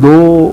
2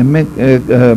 MA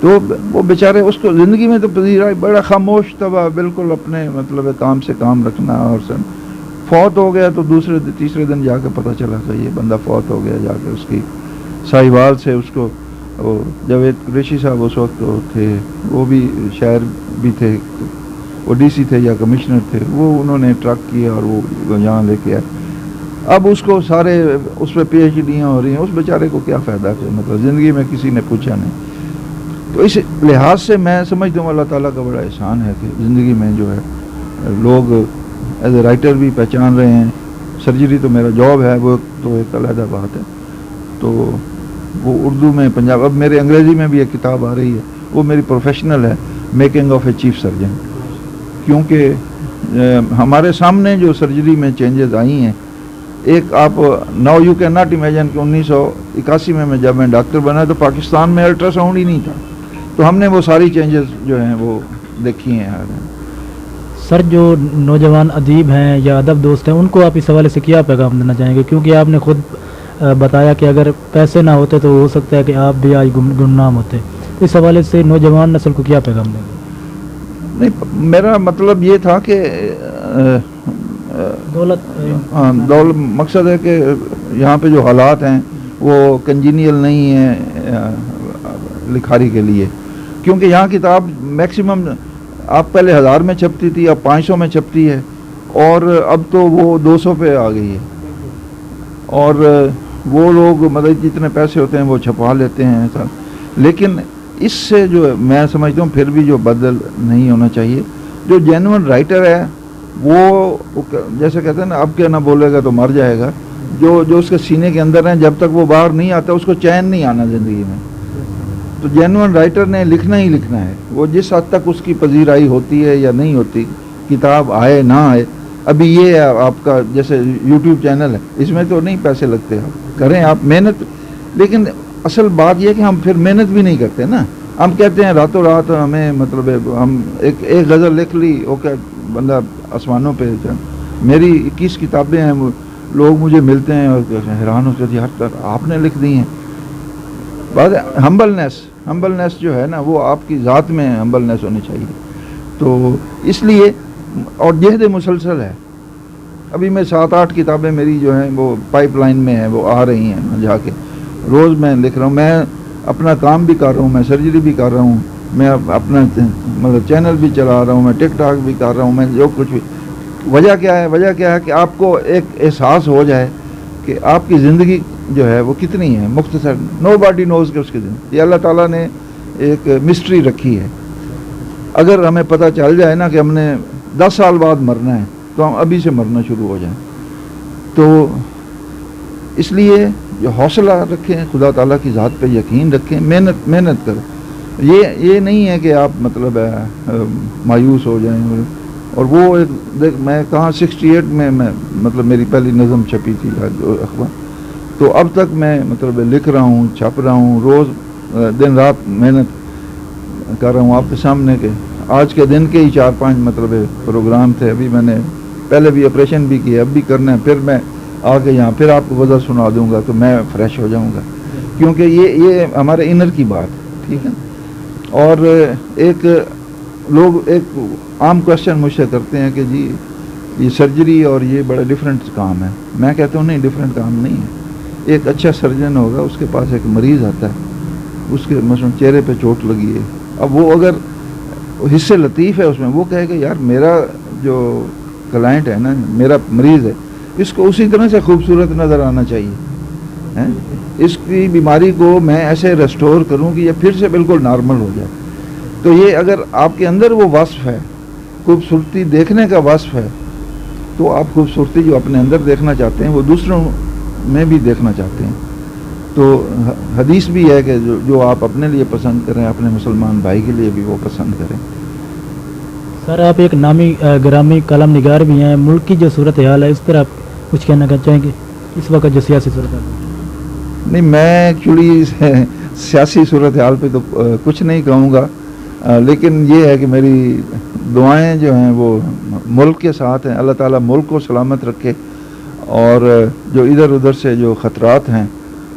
تو وہ بیچارے اس کو زندگی میں تو پذیرا بڑا خاموش طبع، بالکل اپنے مطلب کام سے کام رکھنا، اور فوت ہو گیا تو دوسرے تیسرے دن جا کے پتہ چلا کہ یہ بندہ فوت ہو گیا، جا کے اس کی ساہیوال سے اس کو، وہ جاوید قریشی صاحب اس وقت تھے، وہ بھی شاعر بھی تھے، وہ ڈی سی تھے یا کمشنر تھے، وہ انہوں نے ٹرک کیا اور وہ یہاں لے کے آئے. اب اس کو سارے اس پہ پی ایچ ڈیاں ہو رہی ہیں، اس بیچارے کو کیا فائدہ ہے، مطلب زندگی میں کسی نے پوچھا نہیں. تو اس لحاظ سے میں سمجھتا ہوں اللہ تعالیٰ کا بڑا احسان ہے کہ زندگی میں جو ہے لوگ ایز اے رائٹر بھی پہچان رہے ہیں. سرجری تو میرا جاب ہے، وہ تو ایک علیحدہ بات ہے. تو وہ اردو میں پنجاب، اب میرے انگریزی میں بھی ایک کتاب آ رہی ہے، وہ میری پروفیشنل ہے، making of a chief surgeon. کیونکہ ہمارے سامنے جو سرجری میں چینجز آئی ہیں، ایک آپ now you can not imagine کہ 1981 میں جب میں ڈاکٹر بنا تو پاکستان میں الٹرا ساؤنڈ ہی نہیں تھا. تو ہم نے وہ ساری چینجز جو ہیں وہ دیکھی ہیں. سر جو نوجوان ادیب ہیں یا ادب دوست ہیں، ان کو آپ اس حوالے سے کیا پیغام دینا چاہیں گے؟ کیونکہ آپ نے خود بتایا کہ اگر پیسے نہ ہوتے تو ہو سکتا ہے کہ آپ بھی آج گمنام ہوتے. اس حوالے سے نوجوان نسل کو کیا پیغام دیں گے؟ میرا مطلب یہ تھا کہ دولت مقصد ہے کہ یہاں پہ جو حالات ہیں وہ کنجینیل نہیں ہیں لکھاری کے لیے. کیونکہ یہاں کتاب میکسیمم آپ پہلے 1000 میں چھپتی تھی، اب 500 میں چھپتی ہے، اور اب تو وہ 200 پہ آ گئی ہے. اور وہ لوگ مطلب جتنے پیسے ہوتے ہیں وہ چھپا لیتے ہیں. لیکن اس سے جو میں سمجھتا ہوں پھر بھی جو بدل نہیں ہونا چاہیے. جو جینوئن رائٹر ہے وہ جیسے کہتے ہیں نا، اب کیا نہ بولے گا تو مر جائے گا. جو اس کے سینے کے اندر ہیں، جب تک وہ باہر نہیں آتا اس کو چین نہیں آنا زندگی میں. تو جینوئن رائٹر نے لکھنا ہی لکھنا ہے. وہ جس حد تک اس کی پذیرائی ہوتی ہے یا نہیں ہوتی، کتاب آئے نہ آئے. ابھی یہ ہے آپ کا جیسے یوٹیوب چینل ہے، اس میں تو نہیں پیسے لگتے، آپ کریں آپ محنت. لیکن اصل بات یہ کہ ہم پھر محنت بھی نہیں کرتے نا. ہم کہتے ہیں راتوں رات ہمیں مطلب ہم ایک غزل لکھ لی، اوکے بندہ آسمانوں پہ. میری 21 کتابیں ہیں، لوگ مجھے ملتے ہیں اور حیران ہوتے ہیں ہر طرح آپ نے لکھ دی ہیں. بات ہمبلنس جو ہے نا، وہ آپ کی ذات میں ہمبلنس ہونی چاہیے. تو اس لیے اور جہد مسلسل ہے. ابھی میں 7-8 کتابیں میری جو ہیں وہ پائپ لائن میں ہیں، وہ آ رہی ہیں جا کے. روز میں لکھ رہا ہوں. میں اپنا کام بھی کر رہا ہوں، میں سرجری بھی کر رہا ہوں، میں اپنا مطلب چینل بھی چلا رہا ہوں، میں ٹک ٹاک بھی کر رہا ہوں، میں جو کچھ بھی. وجہ کیا ہے کہ آپ کو ایک احساس ہو جائے کہ آپ کی زندگی جو ہے وہ کتنی ہے مختصر. نو باڈی نوز کہ اس کی زندگی، یہ اللہ تعالیٰ نے ایک مسٹری رکھی ہے. اگر ہمیں پتہ چل جائے نا کہ ہم نے 10 سال بعد مرنا ہے تو ہم ابھی سے مرنا شروع ہو جائیں. تو اس لیے جو حوصلہ رکھیں، خدا تعالیٰ کی ذات پہ یقین رکھیں، محنت کریں. یہ نہیں ہے کہ آپ مطلب مایوس ہو جائیں. اور وہ میں کہاں 68 میں مطلب میری پہلی نظم چھپی تھی اخبار. تو اب تک میں مطلب لکھ رہا ہوں، چھپ رہا ہوں، روز دن رات محنت کر رہا ہوں. آپ کے سامنے کے آج کے دن کے ہی 4-5 مطلب پروگرام تھے. ابھی میں نے پہلے بھی آپریشن بھی کیا، اب بھی کرنا ہے. پھر میں آ کے یہاں پھر آپ کو وضع سنا دوں گا تو میں فریش ہو جاؤں گا. کیونکہ یہ ہمارے انر کی بات ہے، ٹھیک ہے. اور ایک لوگ ایک عام کوشچن مجھ سے کرتے ہیں کہ جی یہ سرجری اور یہ بڑا ڈیفرنٹ کام ہے. میں کہتا ہوں نہیں، ڈیفرنٹ کام نہیں ہے. ایک اچھا سرجن ہوگا، اس کے پاس ایک مریض آتا ہے، اس کے مثلا چہرے پہ چوٹ لگی ہے. اب وہ اگر حصے لطیف ہے اس میں، وہ کہے گا یار میرا جو کلائنٹ ہے نا، میرا مریض ہے، اس کو اسی طرح سے خوبصورت نظر آنا چاہیے. اس کی بیماری کو میں ایسے ریسٹور کروں کہ یہ پھر سے بالکل نارمل ہو جائے. تو یہ اگر آپ کے اندر وہ وصف ہے، خوبصورتی دیکھنے کا وصف ہے، تو آپ خوبصورتی جو اپنے اندر دیکھنا چاہتے ہیں وہ دوسروں میں بھی دیکھنا چاہتے ہیں. تو حدیث بھی ہے کہ جو آپ اپنے لیے پسند کریں، اپنے مسلمان بھائی کے لیے بھی وہ پسند کریں. سر آپ ایک نامی گرامی کالم نگار بھی ہیں. ملک کی جو صورتحال ہے اس پر آپ کچھ کہنا چاہیں گے اس وقت جو سیاسی صورتحال ہے؟ نہیں، میں ایکچولی سیاسی صورتحال پہ تو کچھ نہیں کہوں گا، لیکن یہ ہے کہ میری دعائیں جو ہیں وہ ملک کے ساتھ ہیں. اللہ تعالیٰ ملک کو سلامت رکھے، اور جو ادھر ادھر سے جو خطرات ہیں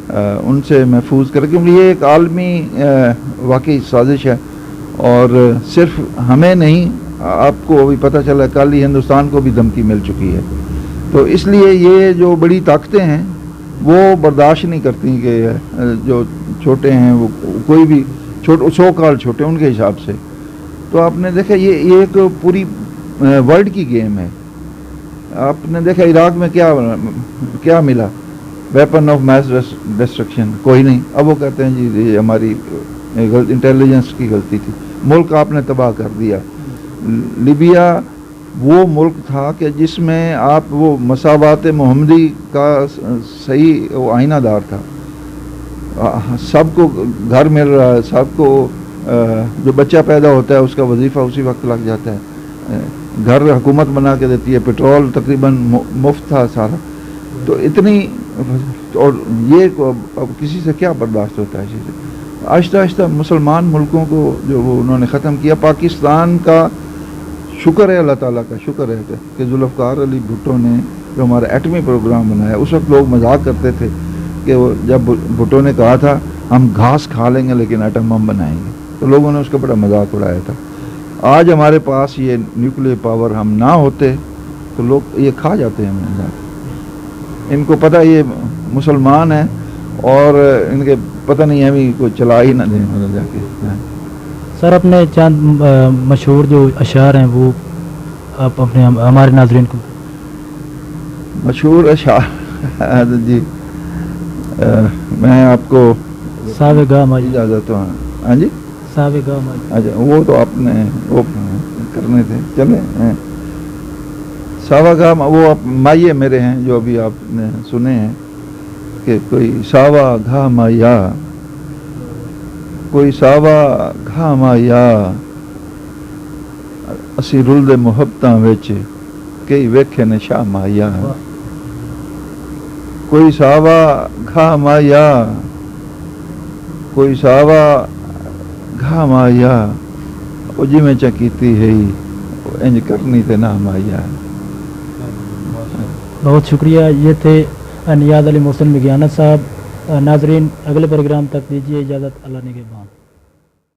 ان سے محفوظ کریں، کیونکہ یہ ایک عالمی واقعی سازش ہے، اور صرف ہمیں نہیں، آپ کو ابھی پتہ چلا کل ہی ہندوستان کو بھی دھمکی مل چکی ہے. تو اس لیے یہ جو بڑی طاقتیں ہیں وہ برداشت نہیں کرتی کہ جو چھوٹے ہیں وہ کوئی بھی سو کال چھوٹے ان کے حساب سے. تو آپ نے دیکھا یہ ایک پوری ورلڈ کی گیم ہے. آپ نے دیکھا عراق میں کیا ملا، ویپن آف میس ڈسٹرکشن، کوئی نہیں. اب وہ کہتے ہیں جی یہ ہماری انٹیلیجنس کی غلطی تھی. ملک آپ نے تباہ کر دیا. لیبیا وہ ملک تھا کہ جس میں آپ وہ مساوات محمدی کا صحیح وہ آئینہ دار تھا. سب کو گھر مل رہا ہے، سب کو جو بچہ پیدا ہوتا ہے اس کا وظیفہ اسی وقت لگ جاتا ہے، گھر حکومت بنا کے دیتی ہے، پیٹرول تقریباً مفت تھا سارا. تو اتنی، اور یہ اب کسی سے کیا برداشت ہوتا ہے چیزیں. آہستہ آہستہ مسلمان ملکوں کو جو وہ انہوں نے ختم کیا. پاکستان کا شکر ہے، اللہ تعالیٰ کا شکر ہے کہ ذوالفقار علی بھٹو نے جو ہمارا ایٹمی پروگرام بنایا، اس وقت لوگ مذاق کرتے تھے کہ وہ جب بھٹو نے کہا تھا ہم گھاس کھا لیں گے لیکن ایٹم بم بنائیں گے، تو لوگوں نے اس کا بڑا مذاق اڑایا تھا. آج ہمارے پاس یہ نیوکلیر پاور ہم نہ ہوتے تو لوگ یہ کھا جاتے ہیں. ان کو پتہ یہ مسلمان ہیں اور ان کے پتہ نہیں ہے ابھی کوئی چلا ہی نہ دیں جا کے. سر اپنے چند مشہور جو اشعار ہیں وہ آپ اپنے ہمارے ناظرین کو. مشہور اشعار جی میں آپ کو صاحب گاہ ماجد اجازت ہوں. ہاں جی صاحب گاہ ماجد. اچھا وہ تو آپ نے وہ کرنے تھے، چلیں. ساوا گاہ وہ مائیے میرے ہیں جو ابھی آپ نے سنے ہیں کہ کوئی ساوا گھا مایا، کوئی ساوا گھا مایا اسی رلد محبتاں وچ کئی ویکھے نے شاہ مایا. کوئی ساوا گھا مایا، کوئی ساوا گھا مایا وہ جی میں چکیتی ہے انج کرنی تے نہ مایا. بہت شکریہ. یہ تھے نیاز علی محسن مغیانت صاحب. ناظرین اگلے پروگرام تک دیجیے اجازت. اللہ نگہبان.